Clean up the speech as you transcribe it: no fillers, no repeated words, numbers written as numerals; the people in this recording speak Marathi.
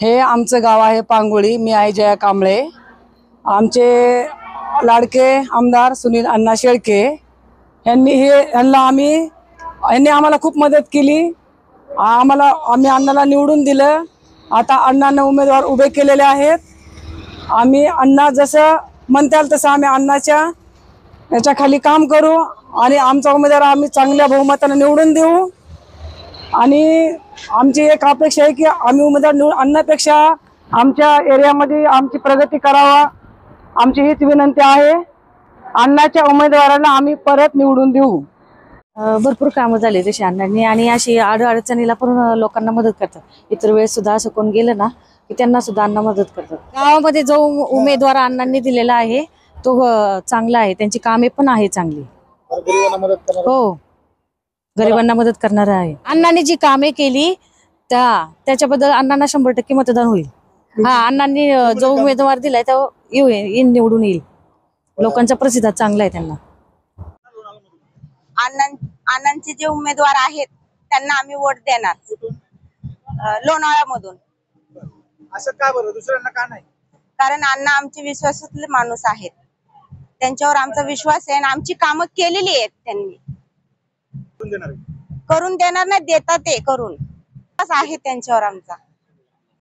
हे आमचं गाव आहे पांगोळी। मी आहे जया कांबळे। आमचे लाडके आमदार सुनील अण्णा शेळके यांनी आम्हाला खूप मदत केली। आम्ही अण्णाला निवडून दिलं। आता अण्णांना उमेदवार उभे केलेले आहेत। आम्ही अण्णा जसं म्हणताल तसं आम्ही अण्णाच्या याच्या खाली काम करू आणि आमचा उमेदवार आम्ही चांगल्या बहुमताने निवडून देऊ। आणि आमची एक अपेक्षा आहे की आम्ही उमेदवार निवडून अण्णापेक्षा आमच्या एरियामध्ये आमची प्रगती करावा, आमची हीच विनंती आहे। अण्णाच्या उमेदवारांना आम्ही परत निवडून देऊ। भरपूर कामं झाले तशी अण्णांनी आणि अशी अडचणीला पण लोकांना मदत करतात। इतर वेळेस सुद्धा असं कोण गेलं ना की त्यांना सुद्धा अण्णा मदत करतात। गावामध्ये जो उमेदवार अण्णांनी दिलेला आहे तो चांगला आहे, त्यांची कामे पण आहे चांगली। हो, गरिबांना मदत करणार आहे। अण्णांनी जी कामे केली त्याच्याबद्दल अण्णांना 100% मतदान होईल। हा, अण्णांनी जो उमेदवार दिलाय तो निवडून येईल। लोकांचा प्रतिसाद चांगला आहे त्यांना। अण्णांचे जे उमेदवार आहेत त्यांना आम्ही वोट देणार। लोणावळ्यामधून। असं का बरं, दुसऱ्यांना का नाही? कारण अण्णा आमचे विश्वासातले माणूस आहेत। त्यांच्यावर आमचा विश्वास आहे आणि आमची कामं केलेली आहेत त्यांनी। करून देणार नाही, देतात ते करून आहे त्यांच्यावर आमचा।